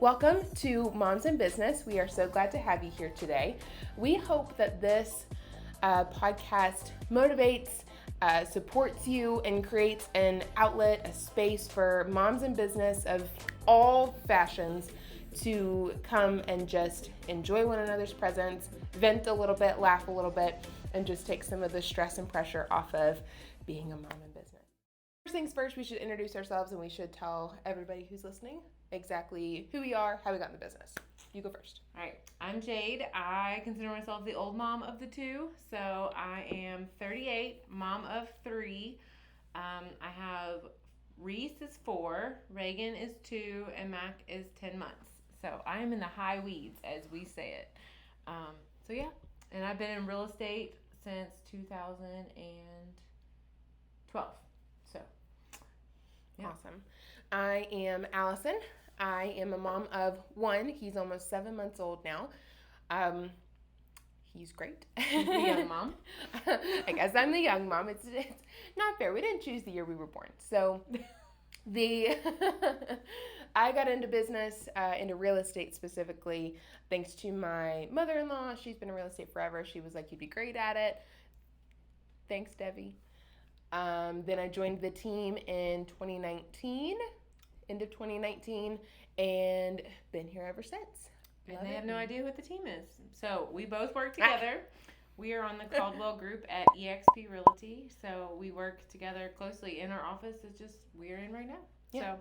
Welcome to Moms in Business. We are so glad to have you here today. We hope that this podcast motivates, supports you, and creates an outlet, a space for moms in business of all fashions to come and just enjoy one another's presence, vent a little bit, laugh a little bit, and just take some of the stress and pressure off of being a mom in business. First things first, we should introduce ourselves and we should tell everybody who's listening exactly who we are, how we got in the business. You go first. All right, I'm Jade. I consider myself the old mom of the two. So I am 38, mom of 3. I have Reese is 4, Reagan is 2, and Mac is 10 months. So I am in the high weeds, as we say it. And I've been in real estate since 2012. So, yeah. Awesome. I am Allison. I am a mom of 1. He's almost 7 months old now. He's great. The young mom. I guess I'm the young mom. It's not fair. We didn't choose the year we were born. So I got into business, into real estate specifically, thanks to my mother-in-law. She's been in real estate forever. She was like, "You'd be great at it." Thanks, Debbie. Then I joined the team in 2019, end of 2019, and been here ever since. And they have no idea what the team is. So we both work together. We are on the Caldwell group at eXp Realty. So we work together closely in our office. It's just we're in right now. Yeah.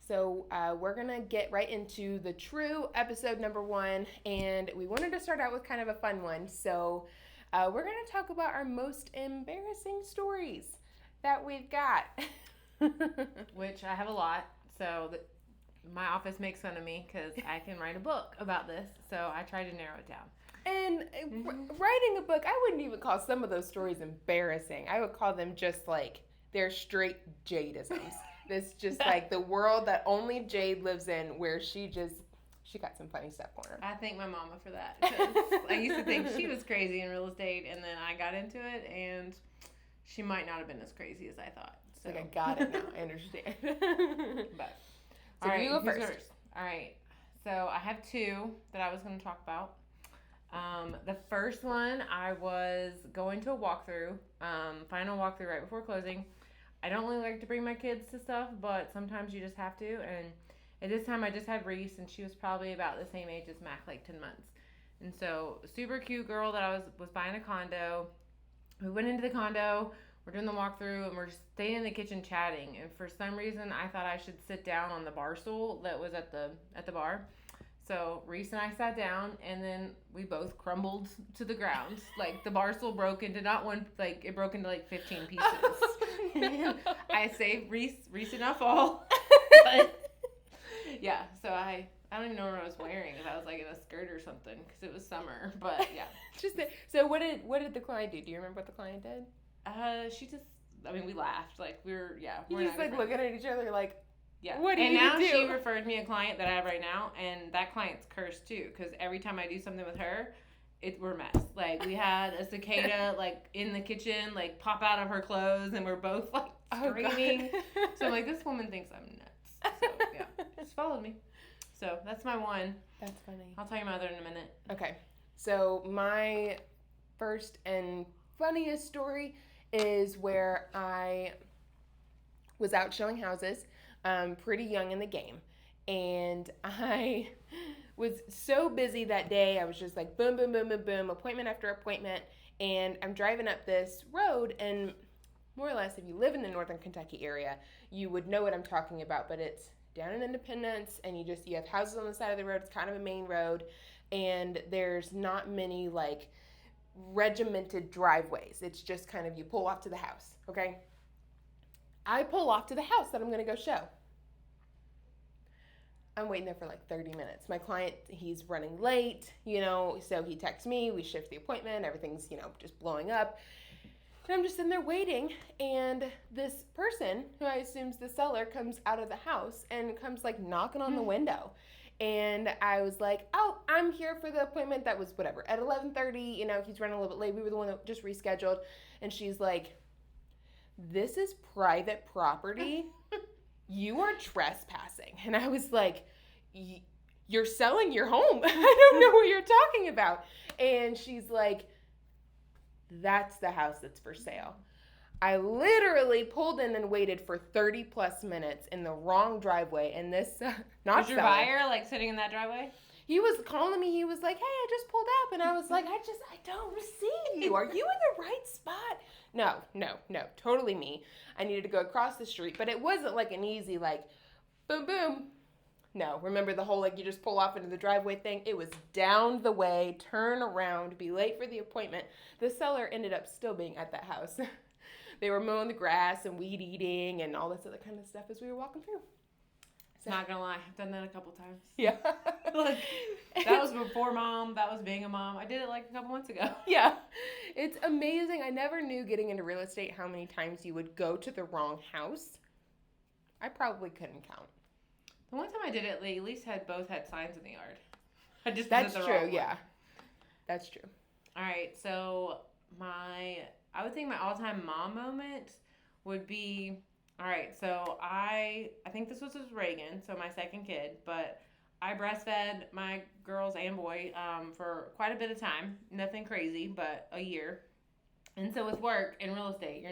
So we're going to get right into the true episode number 1. And we wanted to start out with kind of a fun one. So we're going to talk about our most embarrassing stories that we've got. Which I have a lot. So my office makes fun of me because I can write a book about this. So I try to narrow it down. And writing a book, I wouldn't even call some of those stories embarrassing. I would call them just like they're straight Jadeisms. This just like the world that only Jade lives in, where she got some funny stuff on her. I thank my mama for that. 'Cause I used to think she was crazy in real estate, and then I got into it, and she might not have been as crazy as I thought. So. Like, I got it now. I understand. But so all right, you go first. All right. So I have 2 that I was going to talk about. The first one, I was going to a walkthrough, final walkthrough right before closing. I don't really like to bring my kids to stuff, but sometimes you just have to. And at this time, I just had Reese, and she was probably about the same age as Mac, like 10 months. And so, super cute girl that I was buying a condo. We went into the condo. We're doing the walkthrough, and we're just staying in the kitchen chatting. And for some reason, I thought I should sit down on the bar stool that was at the bar. So Reese and I sat down, and then we both crumbled to the ground. Like, the bar stool broke into it broke into like 15 pieces. And I saved Reese did not fall. But yeah, so I don't even know what I was wearing. If I was like in a skirt or something, because it was summer. But yeah. So what did the client do? Do you remember what the client did? We laughed. Like, we're just like looking at each other like, yeah. What do you do? And now she referred me a client that I have right now, and that client's cursed too, because every time I do something with her, we're a mess. Like, we had a cicada like in the kitchen, like pop out of her clothes, and we're both like screaming. So I'm like, this woman thinks I'm nuts. So yeah, just followed me. So that's my one. That's funny. I'll tell you my other in a minute. Okay. So my first and funniest story is where I was out showing houses, pretty young in the game, and I was so busy that day. I was just like boom, boom, boom, boom, boom, appointment after appointment, and I'm driving up this road, and more or less, if you live in the Northern Kentucky area, you would know what I'm talking about, but it's down in Independence, and you have houses on the side of the road. It's kind of a main road, and there's not many like regimented driveways. It's just kind of you pull off to the house, okay? I pull off to the house that I'm going to go show. I'm waiting there for like 30 minutes. My client, he's running late, so he texts me, we shift the appointment, everything's, just blowing up. And I'm just sitting there waiting, and this person, who I assume is the seller, comes out of the house and comes like knocking on the window. And I was like, oh, I'm here for the appointment that was whatever, at 11:30, he's running a little bit late. We were the one that just rescheduled. And she's like, this is private property. You are trespassing. And I was like, you're selling your home. I don't know what you're talking about. And she's like, that's the house that's for sale. I literally pulled in and waited for 30 plus minutes in the wrong driveway. And this, was your buyer like sitting in that driveway? He was calling me. He was like, hey, I just pulled up. And I was like, I don't see you. Are you in the right spot? No. Totally me. I needed to go across the street. But it wasn't like an easy, like, boom, boom. No. Remember the whole, like, you just pull off into the driveway thing? It was down the way, turn around, be late for the appointment. The seller ended up still being at that house. They were mowing the grass and weed eating and all this other kind of stuff as we were walking through. So. Not gonna lie, I've done that a couple times. Yeah. Like, that was before mom, that was being a mom. I did it like a couple months ago. Yeah. It's amazing. I never knew getting into real estate how many times you would go to the wrong house. I probably couldn't count. The one time I did it, they at least both had signs in the yard. I just That's true, yeah. That's true. All right, so I would think my all-time mom moment would be, all right, so I think this was with Reagan, so my second kid, but I breastfed my girls and boy for quite a bit of time. Nothing crazy, but a year. And so with work in real estate,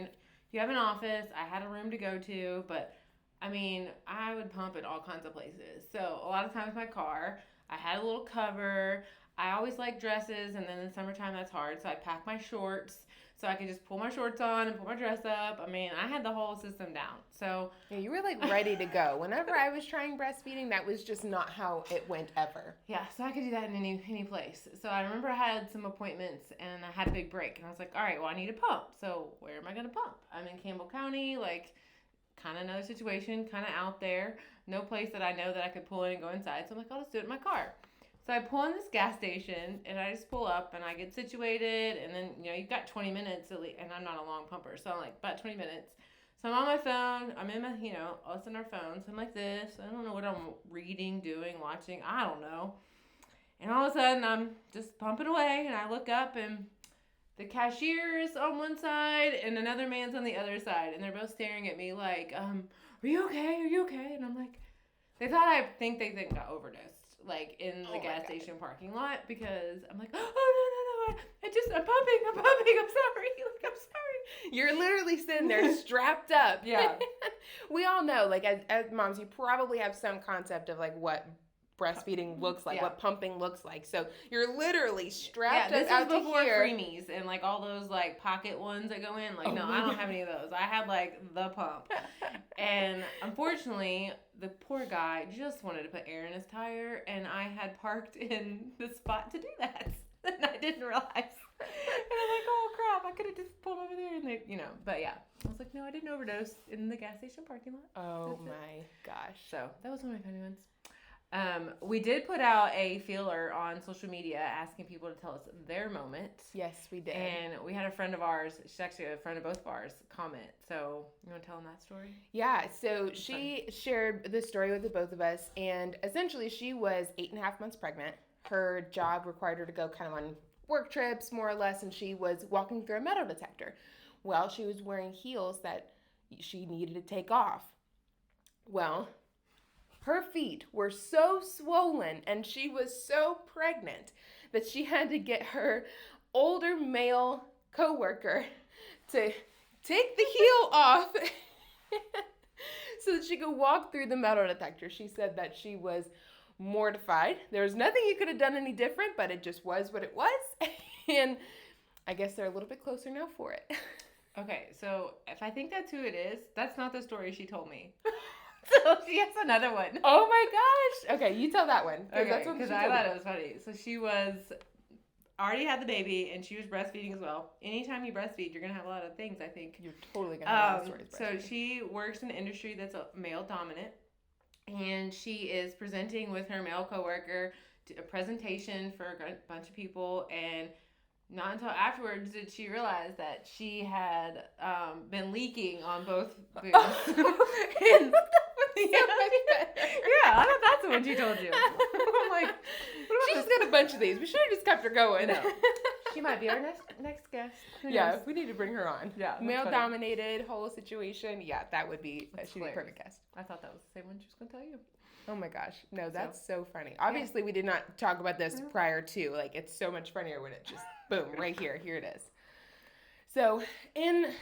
you have an office. I had a room to go to, but I mean, I would pump at all kinds of places. So a lot of times my car, I had a little cover. I always like dresses, and then in the summertime that's hard, so I pack my shorts so I could just pull my shorts on and pull my dress up. I mean, I had the whole system down. So yeah, you were like ready to go. Whenever I was trying breastfeeding, that was just not how it went ever. Yeah, so I could do that in any place. So I remember I had some appointments and I had a big break, and I was like, all right, well, I need a pump. So where am I going to pump? I'm in Campbell County, like kind of another situation, kind of out there. No place that I know that I could pull in and go inside. So I'm like, I'll just do it in my car. So I pull in this gas station, and I just pull up, and I get situated, and then, you've got 20 minutes, at least, and I'm not a long pumper, so I'm like, about 20 minutes. So I'm on my phone, I'm in my, us on our phones, I'm like this, I don't know what I'm reading, doing, watching, I don't know. And all of a sudden, I'm just pumping away, and I look up, and the cashier is on one side, and another man's on the other side, and they're both staring at me like, are you okay? Are you okay? And I'm like, they think I got overdosed. Like in the gas station parking lot, because I'm like, oh no, I'm pumping, I'm sorry, like I'm sorry. You're literally sitting there strapped up. Yeah. We all know, like as moms, you probably have some concept of like what breastfeeding looks like, what pumping looks like. So you're literally strapped up out to here. This is before Freemies and like all those like pocket ones that go in. Like, no, I don't have any of those. I had like the pump. And unfortunately, the poor guy just wanted to put air in his tire, and I had parked in the spot to do that. And I didn't realize. And I'm like, oh crap, I could have just pulled over there and they, but yeah. I was like, no, I didn't overdose in the gas station parking lot. Oh my gosh. So that was one of my funny ones. We did put out a feeler on social media asking people to tell us their moment. Yes, we did. And we had a friend of ours, she's actually a friend of both of ours, comment. So you want to tell them that story? Yeah, so she shared the story with the both of us, and essentially she was 8.5 months pregnant. Her job required her to go kind of on work trips, more or less, and she was walking through a metal detector. Well, she was wearing heels that she needed to take off. Well, her feet were so swollen and she was so pregnant that she had to get her older male coworker to take the heel off so that she could walk through the metal detector. She said that she was mortified. There was nothing you could have done any different, but it just was what it was. And I guess they're a little bit closer now for it. Okay, so if I think that's who it is, that's not the story she told me. So she has another one. Oh my gosh. Okay, you tell that one. Okay, because I thought it was funny. So she already had the baby, and she was breastfeeding as well. Anytime you breastfeed, you're going to have a lot of things, I think. You're totally going to have a lot of stories. So she works in an industry that's male dominant, and she is presenting with her male coworker a presentation for a bunch of people, and not until afterwards did she realize that she had been leaking on both boobs. And, yeah, I thought that's the one she told you. I'm like, she just got a bunch of these. We should have just kept her going. No. She might be our next guest. Yeah, we need to bring her on. Yeah, male-dominated whole situation. Yeah, that would be. She'd be a perfect guest. I thought that was the same one she was going to tell you. Oh my gosh. No, that's so funny. Obviously, we did not talk about this prior to. Like, it's so much funnier when it just, boom, right here. Here it is. So, in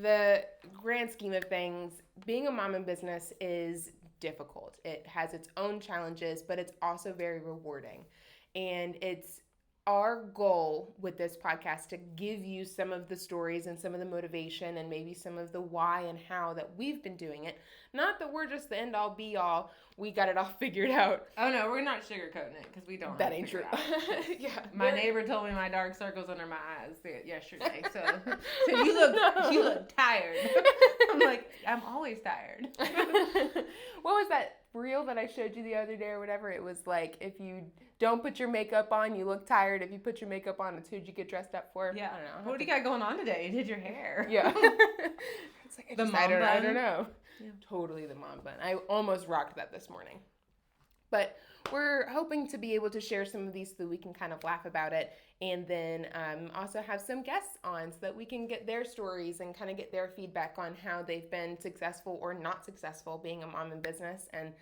the grand scheme of things, being a mom in business is difficult. It has its own challenges, but it's also very rewarding. And it's our goal with this podcast to give you some of the stories and some of the motivation and maybe some of the why and how that we've been doing it. Not that we're just the end all be all. We got it all figured out. Oh no, we're not sugarcoating it because we don't. That ain't true. Yeah, my neighbor told me my dark circles under my eyes yesterday. So you look tired. I'm like, I'm always tired. What was that reel that I showed you the other day or whatever? It was like, if you don't put your makeup on, you look tired. If you put your makeup on, it's who'd you get dressed up for? Yeah. I don't know. What do you got going on today? You did your hair. Yeah. It's like, I don't know. Yeah. Totally the mom bun. I almost rocked that this morning. But we're hoping to be able to share some of these so that we can kind of laugh about it, and then also have some guests on so that we can get their stories and kind of get their feedback on how they've been successful or not successful being a mom in business. And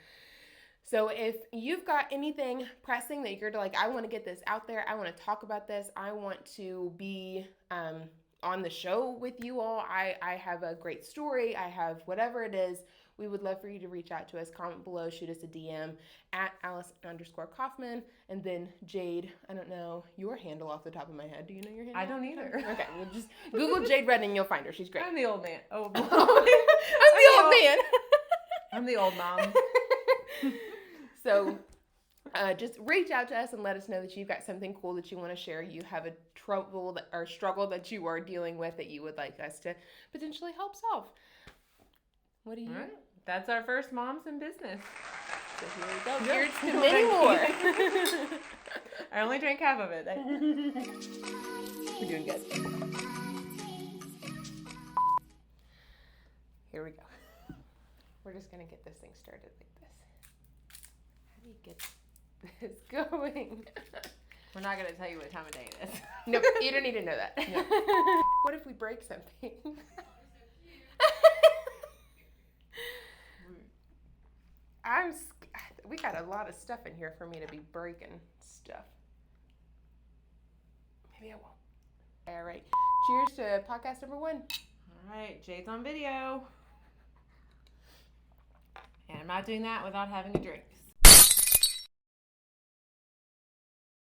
so if you've got anything pressing that you're like, I want to get this out there, I want to talk about this, I want to be on the show with you all, I have a great story, I have whatever it is, we would love for you to reach out to us, comment below, shoot us a DM at Alice_Kaufman, and then Jade, I don't know your handle off the top of my head. Do you know your handle? I don't either. Okay, well just Google Jade Redden and you'll find her. She's great. I'm the old man. Oh, I'm the old man. I'm the old mom. So just reach out to us and let us know that you've got something cool that you want to share. You have a trouble or struggle that you are dealing with that you would like us to potentially help solve. What do you? All right. That's our first Moms in Business. So here we go. Here's to many more. I only drank half of it. We're doing good. Here we go. We're just going to get this thing started like this. How do you get this going? We're not going to tell you what time of day it is. Nope, you don't need to know that. No. What if we break something? We got a lot of stuff in here for me to be breaking stuff. Maybe I won't. All right. Cheers to podcast number 1. All right. Jade's on video. And I'm not doing that without having a drink.